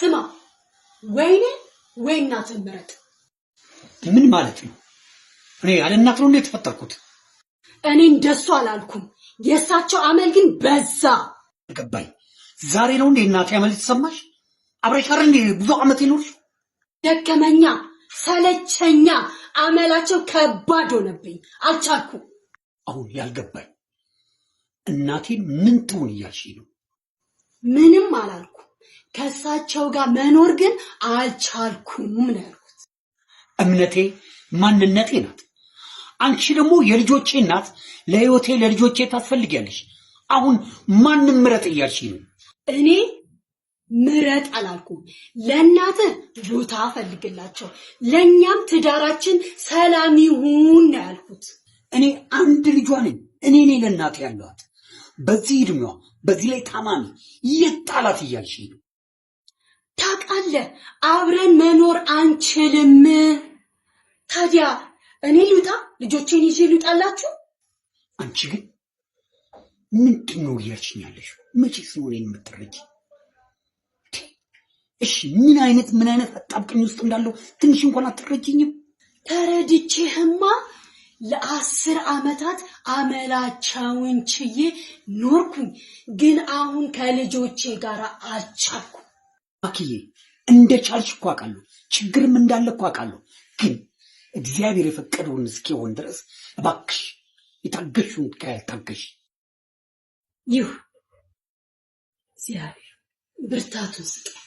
ስማ ወይኔ ወይ እናትህ ምረጥ። ምን ማለት ነው? እኔ ያለ እናት ነው የተፈጠርኩት። እኔ እንደሱ አላልኩም። የእሳቸው አመል ግን በዛ። ገባኝ። ዛሬ ነው እንዴ እናቴ አመል ተሰማሽ? አብረሽ አይደል እንዴ ብዙ አመት ይኖርሽ? ደከመኛ፣ ሰለቸኛ፣ አመላቸው ከባድ ሆነብኝ፣ አልቻልኩም። አሁን ያልገባኝ እናቴን ምን ትሆን እያልሽ ነው? ምንም አላልኩም። ከእሳቸው ጋር መኖር ግን አልቻልኩም ነው ያልኩት። እምነቴ ማንነቴ ናት። አንቺ ደግሞ የልጆቼ እናት፣ ለህይወቴ ለልጆቼ ታስፈልጊያለሽ። አሁን ማንም ምረጥ እያልሽ ነው? እኔ ምረጥ አላልኩም። ለእናትህ ቦታ ፈልግላቸው፣ ለእኛም ትዳራችን ሰላም ይሁን ነው ያልኩት። እኔ አንድ ልጇ ነኝ። እኔ ለእናቴ ያለኋት በዚህ እድሜዋ በዚህ ላይ ታማሚ የጣላት እያልሽ ነው? ታውቃለህ አብረን መኖር አንችልም። ታዲያ እኔ ልውጣ? ልጆቼን ይዤ ልውጣላችሁ? አንቺ ግን ምንድን ነው እያልሽኝ ያለሽው? መቼስ ነው እኔን የምትረጂ? እሺ ምን አይነት አጣብቅኝ ውስጥ እንዳለው ትንሽ እንኳን አትረጂኝም? ተረድቼህማ ለ10 ዓመታት አመላቸውን ችዬ ኖርኩኝ። ግን አሁን ከልጆቼ ጋር አልቻልኩም። አክዬ እንደቻልሽ እኮ አውቃለሁ፣ ችግርም እንዳለ እኮ አውቃለሁ። ግን እግዚአብሔር የፈቀደውን እስኪሆን ድረስ እባክሽ የታገሽውን ታገሽ። ይሁ እግዚአብሔር ብርታቱን ስጠኝ።